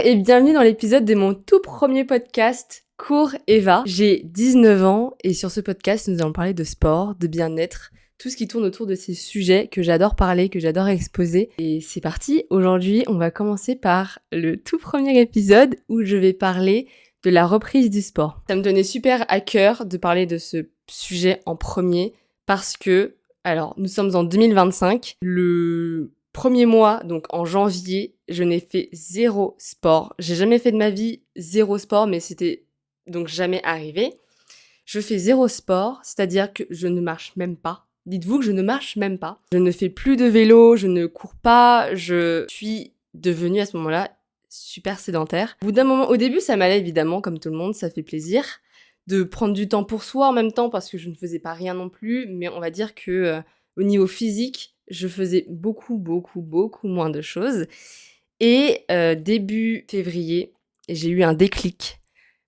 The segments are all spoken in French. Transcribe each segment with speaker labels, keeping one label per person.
Speaker 1: et bienvenue dans l'épisode de mon tout premier podcast, Cours Eva. J'ai 19 ans et sur ce podcast, nous allons parler de sport, de bien-être, tout ce qui tourne autour de ces sujets que j'adore parler, que j'adore exposer. Et c'est parti, aujourd'hui on va commencer par le tout premier épisode où je vais parler de la reprise du sport. Ça me tenait super à cœur de parler de ce sujet en premier parce que, alors nous sommes en 2025, le premier mois, donc en janvier, je n'ai fait 0 sport. J'ai jamais fait de ma vie 0 sport, mais c'était donc jamais arrivé. Je fais 0 sport, c'est-à-dire que je ne marche même pas. Dites-vous que je ne marche même pas. Je ne fais plus de vélo, je ne cours pas, je suis devenue à ce moment-là super sédentaire. Au bout d'un moment, au début, ça m'allait évidemment, comme tout le monde, ça fait plaisir de prendre du temps pour soi en même temps parce que je ne faisais pas rien non plus, mais on va dire que au niveau physique, je faisais beaucoup moins de choses. Et début février, j'ai eu un déclic.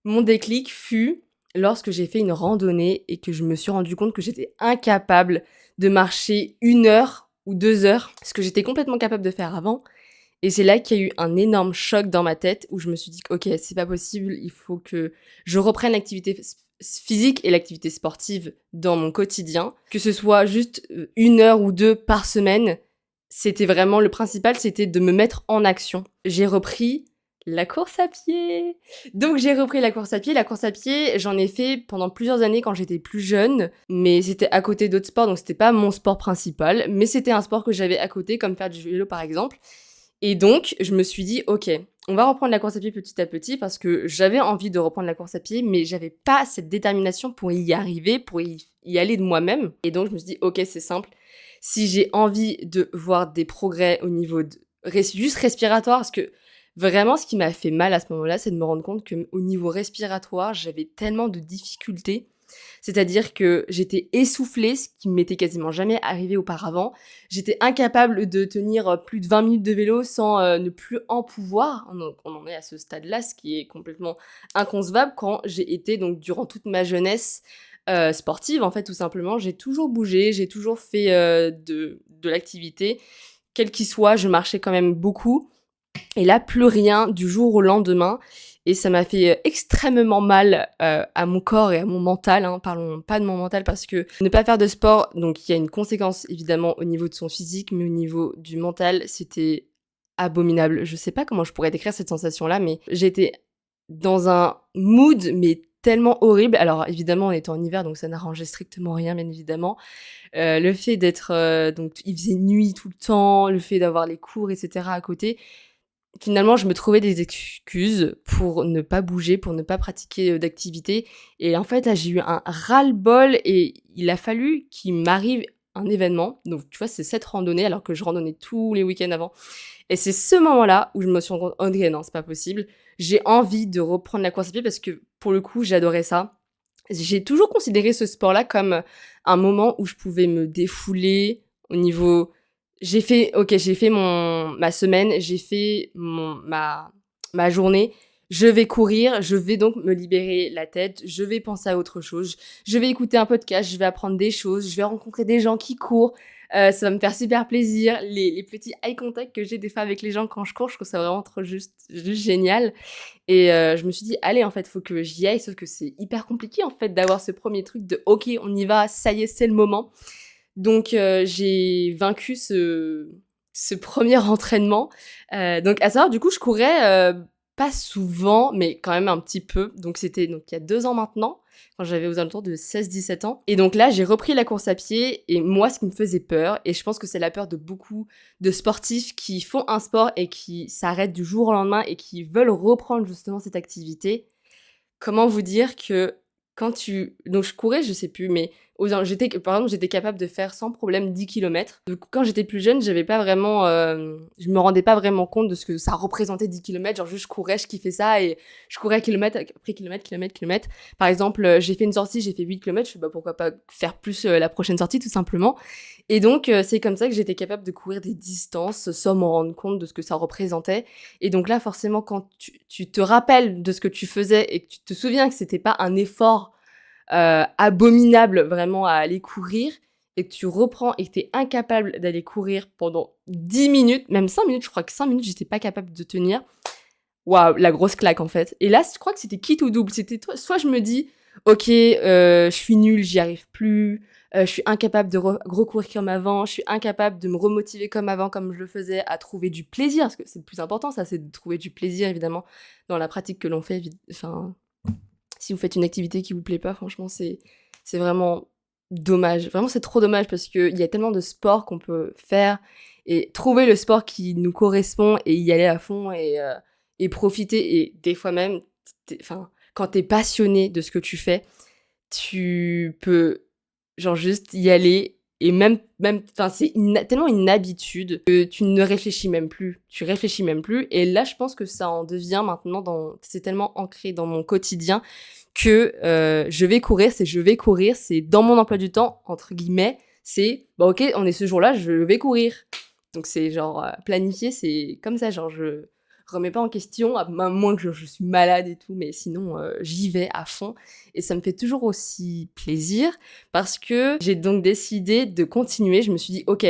Speaker 1: Mon déclic fut lorsque j'ai fait une randonnée et que je me suis rendu compte que j'étais incapable de marcher 1 heure ou 2 heures, ce que j'étais complètement capable de faire avant. Et c'est là qu'il y a eu un énorme choc dans ma tête où je me suis dit ok, c'est pas possible, il faut que je reprenne l'activité physique et l'activité sportive dans mon quotidien, que ce soit juste 1 heure ou 2 par semaine. C'était vraiment le principal, c'était de me mettre en action. J'ai repris la course à pied. Donc j'ai repris la course à pied. La course à pied, j'en ai fait pendant plusieurs années quand j'étais plus jeune, mais c'était à côté d'autres sports, donc c'était pas mon sport principal, mais c'était un sport que j'avais à côté, comme faire du vélo par exemple. Et donc, je me suis dit, ok, on va reprendre la course à pied petit à petit parce que j'avais envie de reprendre la course à pied, mais j'avais pas cette détermination pour y arriver, pour y aller de moi-même. Et donc, je me suis dit, ok, c'est simple. Si j'ai envie de voir des progrès au niveau de juste respiratoire, parce que vraiment, ce qui m'a fait mal à ce moment-là, c'est de me rendre compte que au niveau respiratoire, j'avais tellement de difficultés. C'est-à-dire que j'étais essoufflée, ce qui m'était quasiment jamais arrivé auparavant. J'étais incapable de tenir plus de 20 minutes de vélo sans ne plus en pouvoir. Donc on en est à ce stade-là, ce qui est complètement inconcevable quand j'ai été, donc durant toute ma jeunesse sportive, en fait, tout simplement. J'ai toujours bougé, j'ai toujours fait de l'activité. Quel qu'il soit, je marchais quand même beaucoup. Et là, plus rien du jour au lendemain. Et ça m'a fait extrêmement mal à mon corps et à mon mental. Hein. Parlons pas de mon mental parce que ne pas faire de sport, donc il y a une conséquence évidemment au niveau de son physique, mais au niveau du mental, c'était abominable. Je sais pas comment je pourrais décrire cette sensation-là, mais j'étais dans un mood, mais tellement horrible. Alors évidemment, on était en hiver, donc ça n'arrangeait strictement rien, bien évidemment. Le fait d'être... donc il faisait nuit tout le temps, le fait d'avoir les cours, etc. à côté. Finalement, je me trouvais des excuses pour ne pas bouger, pour ne pas pratiquer d'activité. Et en fait, là, j'ai eu un ras-le-bol et il a fallu qu'il m'arrive un événement. Donc, tu vois, c'est cette randonnée, alors que je randonnais tous les week-ends avant. Et c'est ce moment-là où je me suis rendu compte, ok, non, c'est pas possible. J'ai envie de reprendre la course à pied parce que, pour le coup, j'adorais ça. J'ai toujours considéré ce sport-là comme un moment où je pouvais me défouler au niveau... j'ai fait ma semaine, j'ai fait ma journée. Je vais courir, je vais donc me libérer la tête, je vais penser à autre chose, je vais écouter un podcast, je vais apprendre des choses, je vais rencontrer des gens qui courent. Ça va me faire super plaisir. Les petits eye contact que j'ai des fois avec les gens quand je cours, je trouve ça vraiment trop juste génial. Et je me suis dit: «Allez, en fait, faut que j'y aille», sauf que c'est hyper compliqué, en fait, d'avoir ce premier truc de: «OK, on y va, ça y est, c'est le moment». Donc j'ai vaincu ce premier entraînement. Donc à savoir, du coup, je courais, pas souvent, mais quand même un petit peu. Donc c'était donc il y a 2 ans maintenant, quand j'avais aux alentours de 16-17 ans. Et donc là, j'ai repris la course à pied et moi, ce qui me faisait peur, et je pense que c'est la peur de beaucoup de sportifs qui font un sport et qui s'arrêtent du jour au lendemain et qui veulent reprendre justement cette activité. Comment vous dire que donc je courais, je sais plus, mais par exemple, j'étais capable de faire sans problème 10 kilomètres. Donc quand j'étais plus jeune, j'avais pas vraiment, je me rendais pas vraiment compte de ce que ça représentait 10 kilomètres. Genre juste je courais, je kiffais ça et je courais kilomètre après kilomètre. Par exemple, j'ai fait une sortie, j'ai fait 8 kilomètres, je fais: «Bah, pourquoi pas faire plus, la prochaine sortie?» tout simplement. Et donc c'est comme ça que j'étais capable de courir des distances sans m'en rendre compte de ce que ça représentait. Et donc là, forcément, quand tu te rappelles de ce que tu faisais et que tu te souviens que c'était pas un effort abominable vraiment à aller courir, et que tu reprends et que tu es incapable d'aller courir pendant 10 minutes, même 5 minutes, je crois que 5 minutes, j'étais pas capable de tenir. waouh, la grosse claque en fait. Et là, je crois que c'était quitte ou double. C'était soit je me dis, ok, je suis nulle, j'y arrive plus, je suis incapable de recourir comme avant, je suis incapable de me remotiver comme avant, comme je le faisais, à trouver du plaisir, parce que c'est le plus important, ça, c'est de trouver du plaisir, évidemment, dans la pratique que l'on fait. Enfin, si vous faites une activité qui vous plaît pas, franchement, c'est vraiment dommage. Vraiment, c'est trop dommage parce qu'il y a tellement de sports qu'on peut faire et trouver le sport qui nous correspond et y aller à fond et profiter. Et des fois même, enfin, quand t'es passionné de ce que tu fais, tu peux genre juste y aller et enfin, c'est tellement une habitude que tu ne réfléchis même plus. Tu réfléchis même plus. Et là, je pense que ça en devient maintenant c'est tellement ancré dans mon quotidien que je vais courir, c'est dans mon emploi du temps, entre guillemets, c'est, bah ok, on est ce jour-là, je vais courir. Donc c'est genre planifié, c'est comme ça, genre je remets pas en question, à moins que je suis malade et tout, mais sinon j'y vais à fond. Et ça me fait toujours aussi plaisir parce que j'ai donc décidé de continuer. Je me suis dit, ok,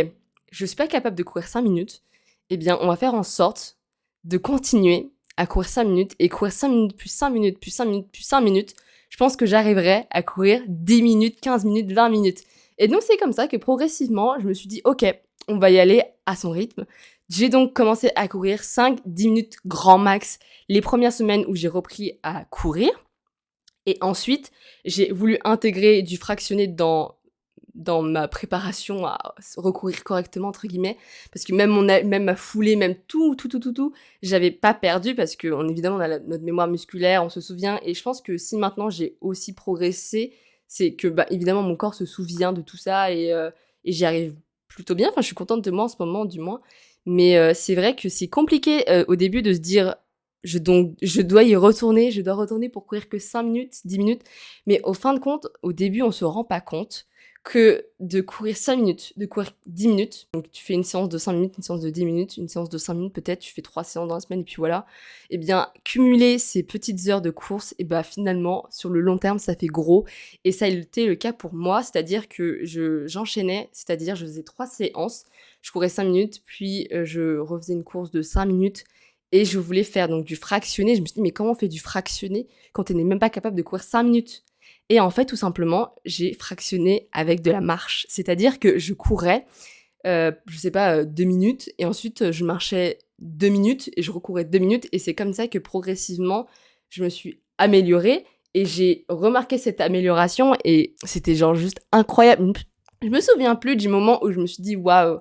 Speaker 1: je suis pas capable de courir 5 minutes, eh bien on va faire en sorte de continuer à courir 5 minutes et courir 5 minutes, puis 5 minutes, puis 5 minutes, puis 5 minutes. Je pense que j'arriverai à courir 10 minutes, 15 minutes, 20 minutes. Et donc c'est comme ça que progressivement, je me suis dit, ok, on va y aller à son rythme. J'ai donc commencé à courir 5-10 minutes grand max les premières semaines où j'ai repris à courir. Et ensuite, j'ai voulu intégrer du fractionné dans ma préparation à recourir correctement, entre guillemets, parce que même ma foulée, même tout, j'avais pas perdu parce que, évidemment, on a notre mémoire musculaire, on se souvient, et je pense que si maintenant j'ai aussi progressé, c'est que, bah, évidemment, mon corps se souvient de tout ça et j'y arrive plutôt bien. Enfin, je suis contente de moi en ce moment, du moins. Mais c'est vrai que c'est compliqué au début de se dire, je dois retourner pour courir que 5 minutes, 10 minutes. Mais au fin de compte, au début, on se rend pas compte que de courir 5 minutes, de courir 10 minutes, donc tu fais une séance de 5 minutes, une séance de 10 minutes, une séance de 5 minutes peut-être, tu fais 3 séances dans la semaine et puis voilà, et bien cumuler ces petites heures de course, et bah finalement sur le long terme ça fait gros, et ça a été le cas pour moi, c'est-à-dire que j'enchaînais, c'est-à-dire je faisais 3 séances, je courais 5 minutes, puis je refaisais une course de 5 minutes, et je voulais faire donc du fractionné, je me suis dit mais comment on fait du fractionné quand on n'est même pas capable de courir 5 minutes? Et en fait, tout simplement, j'ai fractionné avec de la marche. C'est-à-dire que je courais, je sais pas, 2 minutes et ensuite, je marchais 2 minutes et je recourais 2 minutes et c'est comme ça que progressivement, je me suis améliorée et j'ai remarqué cette amélioration et c'était genre juste incroyable. Je me souviens plus du moment où je me suis dit: «Waouh,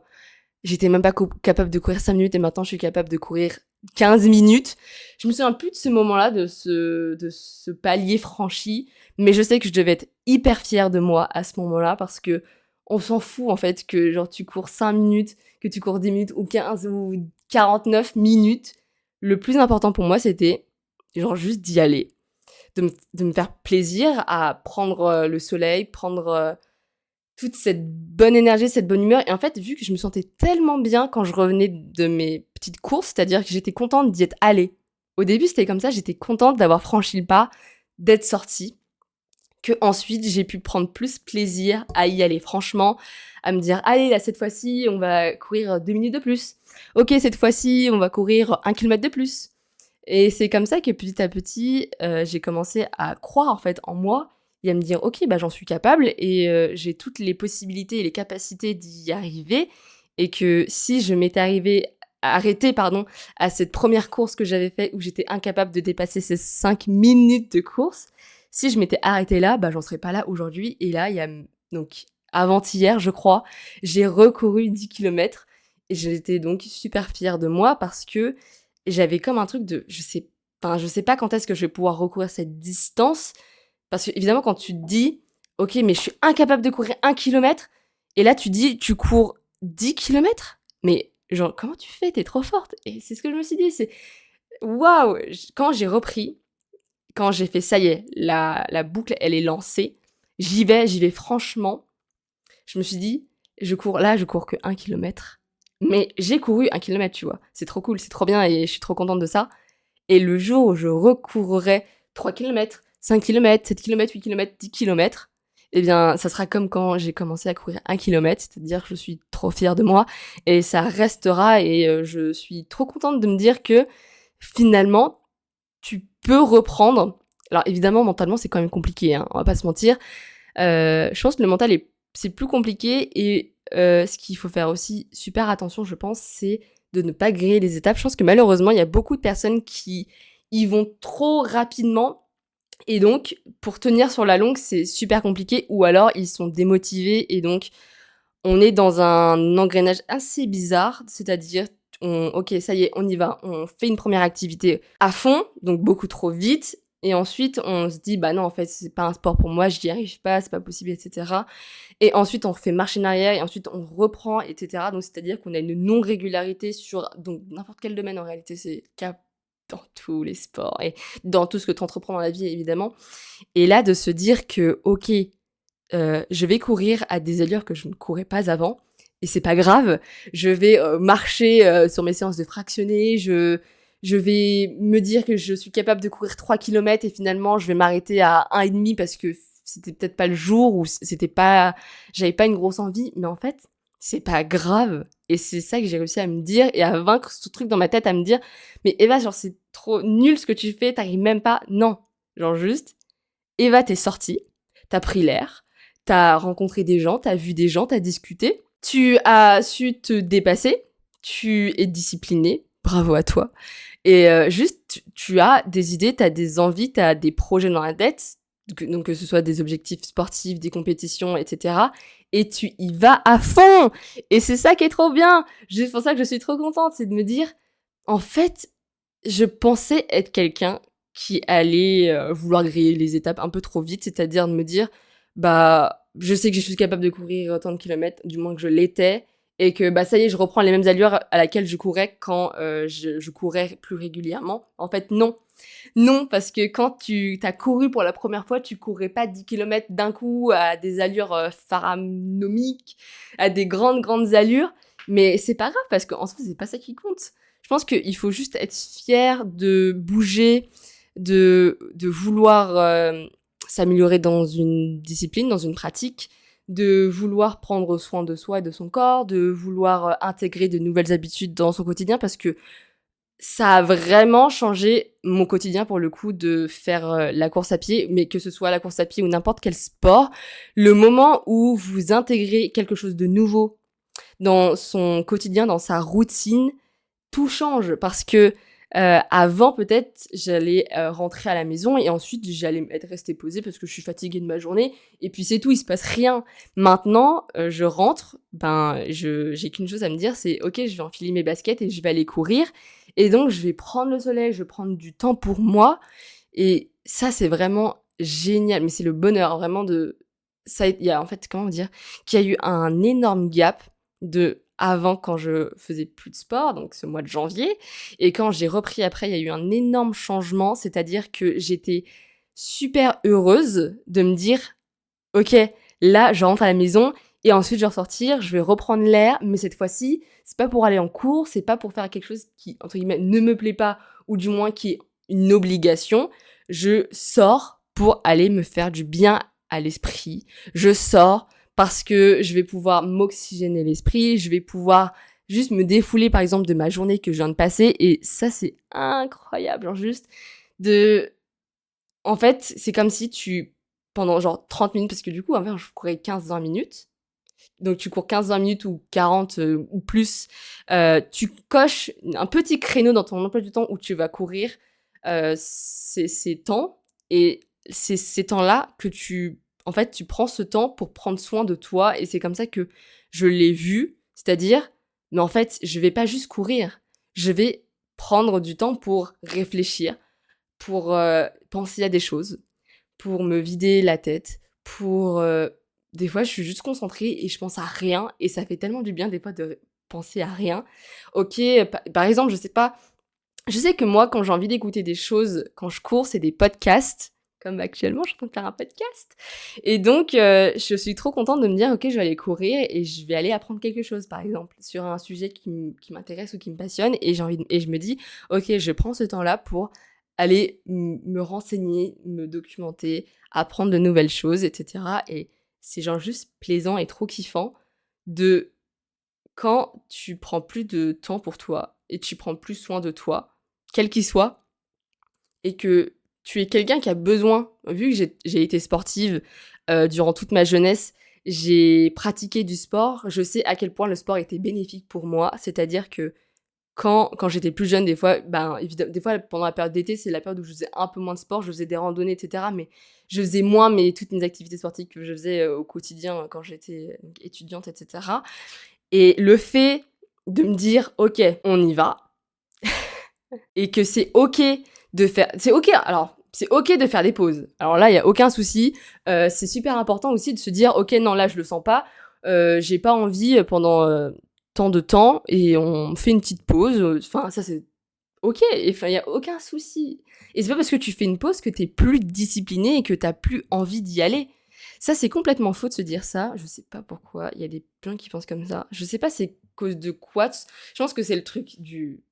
Speaker 1: j'étais même pas capable de courir 5 minutes et maintenant je suis capable de courir 15 minutes». Je me souviens plus de ce moment-là, de ce palier franchi, mais je sais que je devais être hyper fière de moi à ce moment-là parce que on s'en fout en fait que genre tu cours 5 minutes, que tu cours 10 minutes ou 15 ou 49 minutes. Le plus important pour moi, c'était genre juste d'y aller, de me faire plaisir à prendre le soleil, prendre toute cette bonne énergie, cette bonne humeur. Et en fait, vu que je me sentais tellement bien quand je revenais de mes petites courses, c'est-à-dire que j'étais contente d'y être allée. Au début, c'était comme ça, j'étais contente d'avoir franchi le pas, d'être sortie, que ensuite j'ai pu prendre plus plaisir à y aller. Franchement, à me dire, allez, là, cette fois-ci, on va courir 2 minutes de plus. Ok, cette fois-ci, on va courir 1 kilomètre de plus. Et c'est comme ça que petit à petit, j'ai commencé à croire en fait en moi et à me dire: «OK, bah, j'en suis capable et j'ai toutes les possibilités et les capacités d'y arriver» et que si je m'étais arrêtée pardon, à cette première course que j'avais faite où j'étais incapable de dépasser ces 5 minutes de course, si je m'étais arrêtée là, bah, j'en serais pas là aujourd'hui et là, il y a donc avant-hier, je crois, j'ai recouru 10 kilomètres et j'étais donc super fière de moi parce que j'avais comme un truc de je sais pas quand est-ce que je vais pouvoir recourir cette distance parce qu'évidemment quand tu te dis: «OK, mais je suis incapable de courir 1 kilomètre» et là tu dis: «Tu cours 10 kilomètres? Mais genre comment tu fais? Tu es trop forte» et c'est ce que je me suis dit, c'est waouh! Quand j'ai repris, quand j'ai fait: «Ça y est, la boucle elle est lancée, j'y vais franchement», je me suis dit: je cours que 1 kilomètre». Mais j'ai couru 1 kilomètre, tu vois? C'est trop cool, c'est trop bien et je suis trop contente de ça. Et le jour où je recourrai 3 kilomètres, 5 kilomètres, 7 kilomètres, 8 kilomètres, 10 kilomètres, eh bien, ça sera comme quand j'ai commencé à courir 1 kilomètre, c'est-à-dire que je suis trop fière de moi et ça restera et je suis trop contente de me dire que finalement, tu peux reprendre. Alors évidemment, mentalement, c'est quand même compliqué, hein, on va pas se mentir. Je pense que le mental c'est plus compliqué et ce qu'il faut faire aussi super attention, je pense, c'est de ne pas griller les étapes. Je pense que malheureusement, il y a beaucoup de personnes qui y vont trop rapidement et donc pour tenir sur la longue, c'est super compliqué ou alors ils sont démotivés et donc on est dans un engrenage assez bizarre, c'est-à-dire OK, ça y est, on y va. On fait une première activité à fond, donc beaucoup trop vite et ensuite on se dit: «Bah non, en fait, c'est pas un sport pour moi, j'y arrive pas, c'est pas possible» et cetera et ensuite on fait marche en arrière et ensuite on reprend et cetera donc c'est-à-dire qu'on a une non-régularité sur donc n'importe quel domaine en réalité, c'est le cas dans tous les sports et dans tout ce que tu entreprends dans la vie évidemment et là de se dire que OK, je vais courir à des allures que je ne courais pas avant et c'est pas grave. Je vais, marcher, sur mes séances de fractionnés, je vais me dire que je suis capable de courir 3 kilomètres et finalement je vais m'arrêter à 1,5 parce que c'était peut-être pas le jour ou c'était pas j'avais pas une grosse envie, mais en fait, c'est pas grave et c'est ça que j'ai réussi à me dire et à vaincre ce truc dans ma tête à me dire: «Mais Eva, genre c'est trop nul ce que tu fais, tu même pas». Non, genre juste, Eva, tu sortie, tu pris l'air, t'as rencontré des gens, t'as vu des gens, t'as discuté, tu as su te dépasser, tu es discipliné, bravo à toi. Et juste, tu as des idées, t'as des envies, t'as des projets dans la tête, donc que ce soit des objectifs sportifs, des compétitions, etc. Et tu y vas à fond. Et c'est ça qui est trop bien. C'est pour ça que je suis trop contente, c'est de me dire, en fait, je pensais être quelqu'un qui allait vouloir griller les étapes un peu trop vite, c'est-à-dire de me dire, bah, je sais que je suis capable de courir autant de kilomètres, du moins que je l'étais, et que bah ça y est, je reprends les mêmes allures à laquelle je courais quand je courais plus régulièrement. En fait, non. Non, parce que quand tu as couru pour la première fois, tu courais pas 10 kilomètres d'un coup à des allures pharaonomiques, à des grandes allures. Mais c'est pas grave, parce qu'en soi, c'est pas ça qui compte. Je pense qu'il faut juste être fier de bouger, de vouloir s'améliorer dans une discipline, dans une pratique, de vouloir prendre soin de soi et de son corps, de vouloir intégrer de nouvelles habitudes dans son quotidien parce que ça a vraiment changé mon quotidien pour le coup de faire la course à pied, mais que ce soit la course à pied ou n'importe quel sport, le moment où vous intégrez quelque chose de nouveau dans son quotidien, dans sa routine, tout change parce que avant peut-être j'allais rentrer à la maison et ensuite j'allais être restée posée parce que je suis fatiguée de ma journée et puis c'est tout, il se passe rien. Maintenant, je rentre, j'ai qu'une chose à me dire, c'est OK, je vais enfiler mes baskets et je vais aller courir et donc je vais prendre le soleil, je vais prendre du temps pour moi et ça c'est vraiment génial, mais c'est le bonheur vraiment de ça il y a en fait comment dire? Qu'il y a eu un énorme gap de avant quand je faisais plus de sport, donc ce mois de janvier et quand j'ai repris après, il y a eu un énorme changement, c'est-à-dire que j'étais super heureuse de me dire: «OK, là, je rentre à la maison et ensuite je vais ressortir, je vais reprendre l'air, mais cette fois-ci, c'est pas pour aller en cours, c'est pas pour faire quelque chose qui, entre guillemets, "ne me plaît pas" ou du moins qui est une obligation. Je sors pour aller me faire du bien à l'esprit. Je sors parce que je vais pouvoir m'oxygéner l'esprit, je vais pouvoir juste me défouler, par exemple, de ma journée que je viens de passer et ça, c'est incroyable, genre juste de en fait, c'est comme si pendant genre 30 minutes, parce que du coup, avant, je courais 15-20 minutes. Donc, tu cours 15-20 minutes ou 40 ou plus. Tu coches un petit créneau dans ton emploi du temps où tu vas courir ces temps. Et c'est ces temps-là que en fait, tu prends ce temps pour prendre soin de toi. Et c'est comme ça que je l'ai vu. C'est-à-dire, mais en fait, je vais pas juste courir. Je vais prendre du temps pour réfléchir, pour penser à des choses, pour me vider la tête, pour des fois je suis juste concentrée et je pense à rien et ça fait tellement du bien des fois de penser à rien. OK, par exemple, je sais pas, je sais que moi quand j'ai envie d'écouter des choses quand je cours, c'est des podcasts. Comme actuellement, je suis en train de faire un podcast. Et donc, je suis trop contente de me dire, OK, je vais aller courir et je vais aller apprendre quelque chose, par exemple, sur un sujet qui m'intéresse ou qui me passionne. Et et je me dis, OK, je prends ce temps-là pour aller me renseigner, me documenter, apprendre de nouvelles choses, etc. Et c'est genre juste plaisant et trop kiffant de quand tu prends plus de temps pour toi et tu prends plus soin de toi, quel qu'il soit, et que tu es quelqu'un qui a besoin, vu que j'ai été sportive durant toute ma jeunesse, j'ai pratiqué du sport, je sais à quel point le sport était bénéfique pour moi. C'est-à-dire que quand j'étais plus jeune, des fois, des fois, pendant la période d'été, c'est la période où je faisais un peu moins de sport, je faisais des randonnées, etc. Mais je faisais moins toutes mes activités sportives que je faisais au quotidien quand j'étais étudiante, etc. Et le fait de me dire, OK, on y va, et que c'est OK de faire... c'est OK de faire des pauses. Alors là, il y a aucun souci. C'est super important aussi de se dire, OK, non, là, je le sens pas. J'ai pas envie pendant tant de temps et on fait une petite pause. Enfin, ça, c'est OK. Enfin, il y a aucun souci. Et c'est pas parce que tu fais une pause que t'es plus discipliné et que t'as plus envie d'y aller. Ça, c'est complètement faux de se dire ça. Je sais pas pourquoi. Il y a des gens qui pensent comme ça. Je sais pas c'est cause de quoi. Je pense que c'est le truc du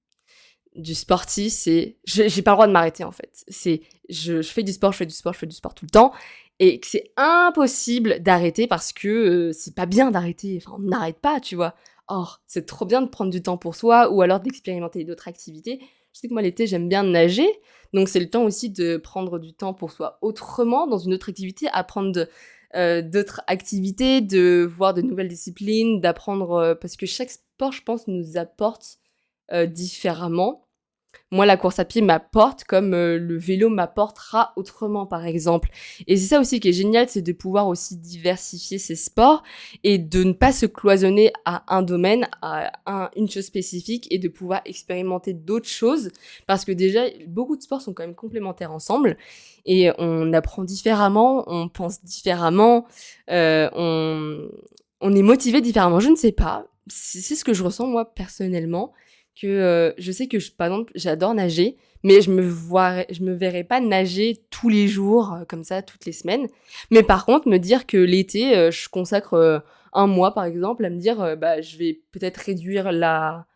Speaker 1: sportif, c'est j'ai pas le droit de m'arrêter en fait. C'est je fais du sport, je fais du sport, je fais du sport tout le temps et que c'est impossible d'arrêter parce que c'est pas bien d'arrêter. Enfin, on n'arrête pas, tu vois. Or, c'est trop bien de prendre du temps pour soi ou alors d'expérimenter d'autres activités. Je sais que moi l'été, j'aime bien nager, donc c'est le temps aussi de prendre du temps pour soi autrement dans une autre activité, apprendre d'autres activités, de voir de nouvelles disciplines, d'apprendre parce que chaque sport, je pense, nous apporte différemment. Moi, la course à pied m'apporte comme le vélo m'apportera autrement, par exemple. Et c'est ça aussi qui est génial, c'est de pouvoir aussi diversifier ses sports et de ne pas se cloisonner à un domaine, une chose spécifique et de pouvoir expérimenter d'autres choses. Parce que déjà, beaucoup de sports sont quand même complémentaires ensemble et on apprend différemment, on pense différemment, on est motivé différemment. Je ne sais pas, c'est ce que je ressens moi personnellement que je sais que par exemple j'adore nager mais je me verrais pas nager tous les jours comme ça toutes les semaines, mais par contre me dire que l'été je consacre un mois par exemple à me dire je vais peut-être réduire la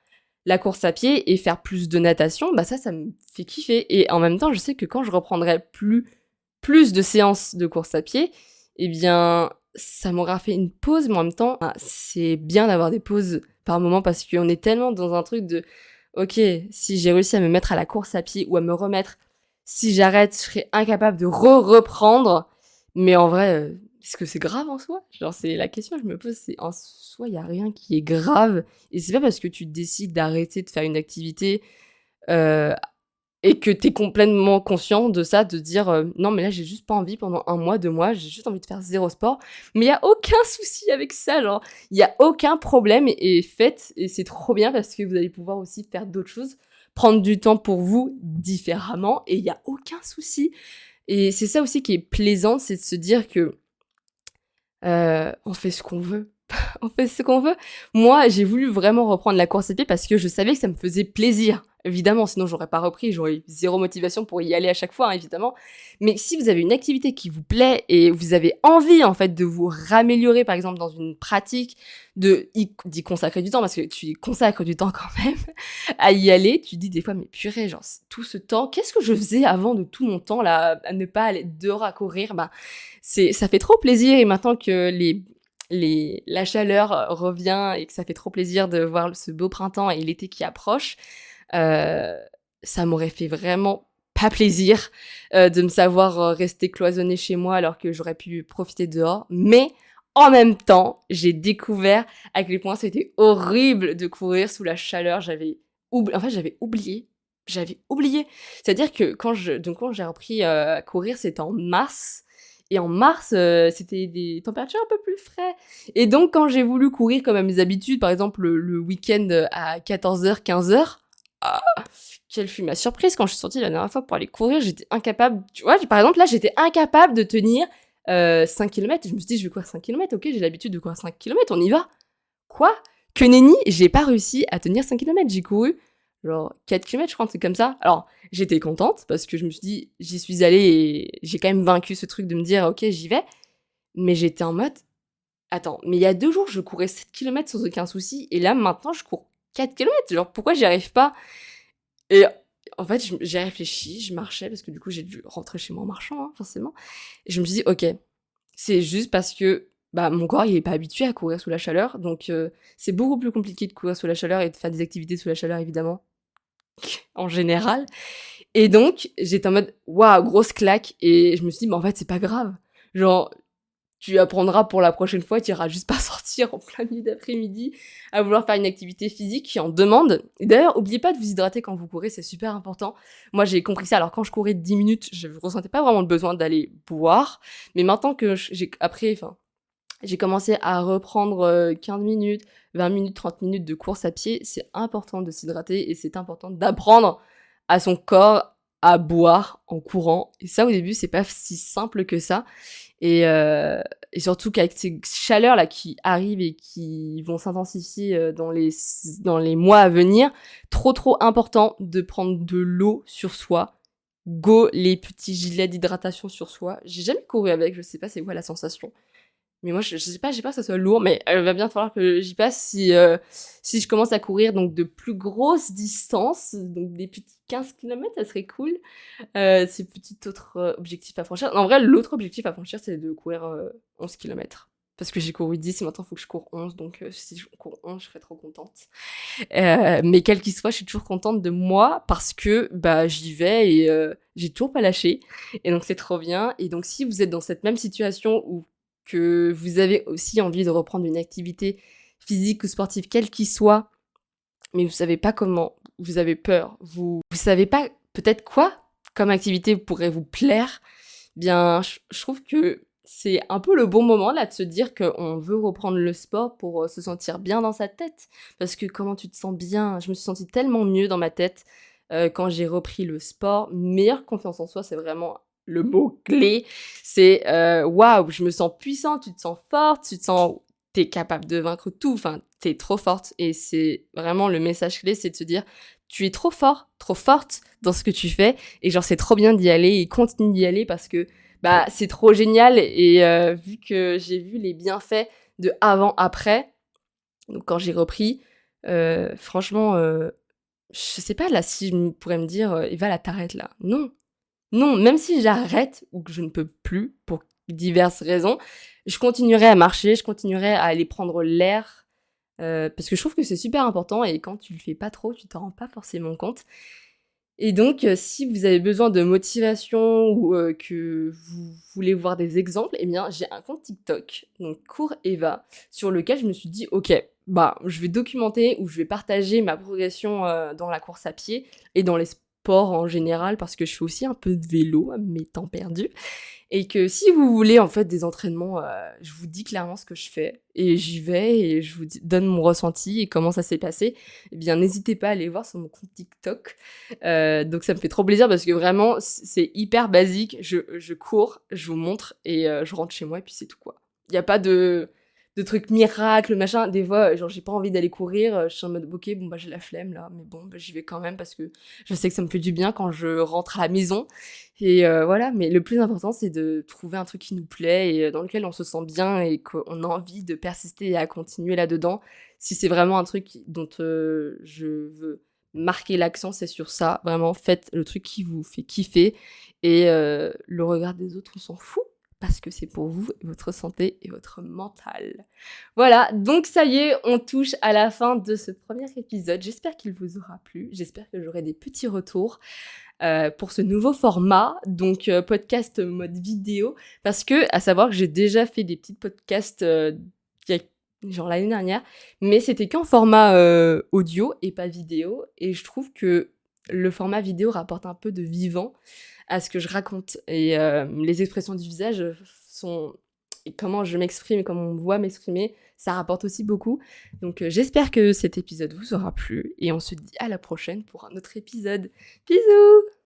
Speaker 1: course à pied et faire plus de natation, ça me fait kiffer. Et en même temps je sais que quand je reprendrai plus de séances de course à pied, eh bien, ça m'aura fait une pause, mais en même temps, c'est bien d'avoir des pauses par moment parce qu'on est tellement dans un truc de OK, si j'ai réussi à me mettre à la course à pied ou à me remettre, si j'arrête, je serai incapable de reprendre. Mais en vrai, est-ce que c'est grave en soi? Genre, c'est la question que je me pose, c'est en soi, il y a rien qui est grave. Et c'est pas parce que tu décides d'arrêter de faire une activité euh, et que t'es complètement conscient de ça, de dire non mais là j'ai juste pas envie pendant un mois, 2 mois, j'ai juste envie de faire zéro sport. Mais il y a aucun souci avec ça, genre il y a aucun problème et faites et c'est trop bien parce que vous allez pouvoir aussi faire d'autres choses, prendre du temps pour vous différemment et il y a aucun souci. Et c'est ça aussi qui est plaisant, c'est de se dire que on fait ce qu'on veut. On fait ce qu'on veut. Moi, j'ai voulu vraiment reprendre la course à pied parce que je savais que ça me faisait plaisir. Évidemment, sinon j'aurais pas repris, j'aurais eu zéro motivation pour y aller à chaque fois, hein, évidemment. Mais si vous avez une activité qui vous plaît et vous avez envie, en fait, de vous raméliorer, par exemple, dans une pratique, d'y consacrer du temps, parce que tu y consacres du temps quand même, à y aller, tu te dis des fois, mais purée, genre, tout ce temps, qu'est-ce que je faisais avant de tout mon temps, là, à ne pas aller dehors à courir, ça fait trop plaisir et maintenant que la chaleur revient et que ça fait trop plaisir de voir ce beau printemps et l'été qui approche, ça m'aurait fait vraiment pas plaisir de me savoir rester cloisonnée chez moi alors que j'aurais pu profiter dehors. Mais en même temps, j'ai découvert à quel point c'était horrible de courir sous la chaleur. J'avais oublié. J'avais oublié. C'est-à-dire que quand j'ai repris à courir, c'était en mars. Et en mars, c'était des températures un peu plus frais. Et donc, quand j'ai voulu courir comme à mes habitudes, par exemple le week-end à 14h, 15h, ah, quelle fut ma surprise quand je suis sortie la dernière fois pour aller courir, j'étais incapable, tu vois, par exemple là, j'étais incapable de tenir 5 km. Je me suis dit, je vais courir 5 km, ok, j'ai l'habitude de courir 5 km, on y va. Quoi? Que nenni, j'ai pas réussi à tenir 5 km, j'ai couru genre 4 km, je crois, un truc comme ça. Alors, j'étais contente parce que je me suis dit, j'y suis allée et j'ai quand même vaincu ce truc de me dire, ok, j'y vais. Mais j'étais en mode, attends, mais il y a 2 jours, je courais 7 km sans aucun souci et là, maintenant, je cours 4 km. Genre, pourquoi j'y arrive pas? Et en fait, j'ai réfléchi, je marchais parce que du coup, j'ai dû rentrer chez moi en marchant, hein, forcément. Et je me suis dit, ok, c'est juste parce que mon corps, il est pas habitué à courir sous la chaleur. Donc, c'est beaucoup plus compliqué de courir sous la chaleur et de faire des activités sous la chaleur, évidemment, en général. Et donc, j'étais en mode, waouh, grosse claque. Et je me suis dit, mais en fait, c'est pas grave. Genre, tu apprendras pour la prochaine fois, tu iras juste pas sortir en plein milieu d'après-midi à vouloir faire une activité physique qui en demande. Et d'ailleurs, oubliez pas de vous hydrater quand vous courez, c'est super important. Moi, j'ai compris ça. Alors, quand je courais 10 minutes, je ressentais pas vraiment le besoin d'aller boire. Mais maintenant que j'ai commencé à reprendre 15 minutes, 20 minutes, 30 minutes de course à pied, c'est important de s'hydrater et c'est important d'apprendre à son corps à boire en courant. Et ça, au début, c'est pas si simple que ça. Et surtout qu'avec ces chaleurs là qui arrivent et qui vont s'intensifier dans les mois à venir, trop important de prendre de l'eau sur soi. Go les petits gilets d'hydratation sur soi. J'ai jamais couru avec, je sais pas c'est quoi la sensation. Mais moi, je sais pas, j'ai peur que ça soit lourd, mais il va bien falloir que j'y passe si je commence à courir donc de plus grosses distances, donc des petits 15 kilomètres, ça serait cool. C'est petit autre objectif à franchir. En vrai, l'autre objectif à franchir, c'est de courir 11 kilomètres. Parce que j'ai couru 10 et maintenant, il faut que je cours 11. Donc, si je cours 11, je serais trop contente. Mais quel qu'il soit, je suis toujours contente de moi parce que bah j'y vais et j'ai toujours pas lâché. Et donc, c'est trop bien. Et donc, si vous êtes dans cette même situation où que vous avez aussi envie de reprendre une activité physique ou sportive, quelle qu'il soit, mais vous savez pas comment, vous avez peur, vous savez pas peut-être quoi comme activité pourrait vous plaire, bien, je trouve que c'est un peu le bon moment là de se dire qu'on veut reprendre le sport pour se sentir bien dans sa tête. Parce que comment tu te sens bien? Je me suis sentie tellement mieux dans ma tête quand j'ai repris le sport. Meilleure confiance en soi, c'est vraiment le mot clé. C'est waouh, je me sens puissante, tu te sens forte, tu te sens, t'es capable de vaincre tout. Enfin, t'es trop forte. Et c'est vraiment le message clé, c'est de se dire tu es trop fort, trop forte dans ce que tu fais. Et genre, c'est trop bien d'y aller et continue d'y aller parce que bah c'est trop génial. Et vu que j'ai vu les bienfaits de avant-après, donc quand j'ai repris, franchement, je sais pas là si je pourrais me dire Eva là t'arrêtes là. Non, non, même si j'arrête ou que je ne peux plus pour diverses raisons, je continuerai à marcher, je continuerai à aller prendre l'air parce que je trouve que c'est super important et quand tu le fais pas trop, tu t'en rends pas forcément compte. Et donc, si vous avez besoin de motivation ou que vous voulez voir des exemples, eh bien, j'ai un compte TikTok, donc Cours Eva, sur lequel je me suis dit, ok, bah, je vais documenter ou je vais partager ma progression dans la course à pied et dans les sports en général, parce que je fais aussi un peu de vélo à mes temps perdus. Et que si vous voulez en fait des entraînements, je vous dis clairement ce que je fais et j'y vais et je vous donne mon ressenti et comment ça s'est passé. Eh bien, n'hésitez pas à aller voir sur mon compte TikTok. Donc ça me fait trop plaisir parce que vraiment c'est hyper basique. Je cours, je vous montre et je rentre chez moi et puis c'est tout quoi. Il y a pas de trucs miracles, machin. Des fois, genre j'ai pas envie d'aller courir, je suis en mode ok, bon bah j'ai la flemme là, mais bon bah j'y vais quand même parce que je sais que ça me fait du bien quand je rentre à la maison. Et voilà, mais le plus important, c'est de trouver un truc qui nous plaît et dans lequel on se sent bien et qu'on a envie de persister et à continuer là-dedans. Si c'est vraiment un truc dont je veux marquer l'accent, c'est sur ça. Vraiment, faites le truc qui vous fait kiffer et le regard des autres, on s'en fout parce que c'est pour vous, votre santé et votre mental. Voilà, donc ça y est, on touche à la fin de ce premier épisode. J'espère qu'il vous aura plu. J'espère que j'aurai des petits retours pour ce nouveau format, donc podcast mode vidéo, parce que à savoir que j'ai déjà fait des petits podcasts genre l'année dernière, mais c'était qu'en format audio et pas vidéo, et je trouve que le format vidéo rapporte un peu de vivant à ce que je raconte, et les expressions du visage sont... et comment je m'exprime et comment on me voit m'exprimer, ça rapporte aussi beaucoup. Donc j'espère que cet épisode vous aura plu, et on se dit à la prochaine pour un autre épisode. Bisous!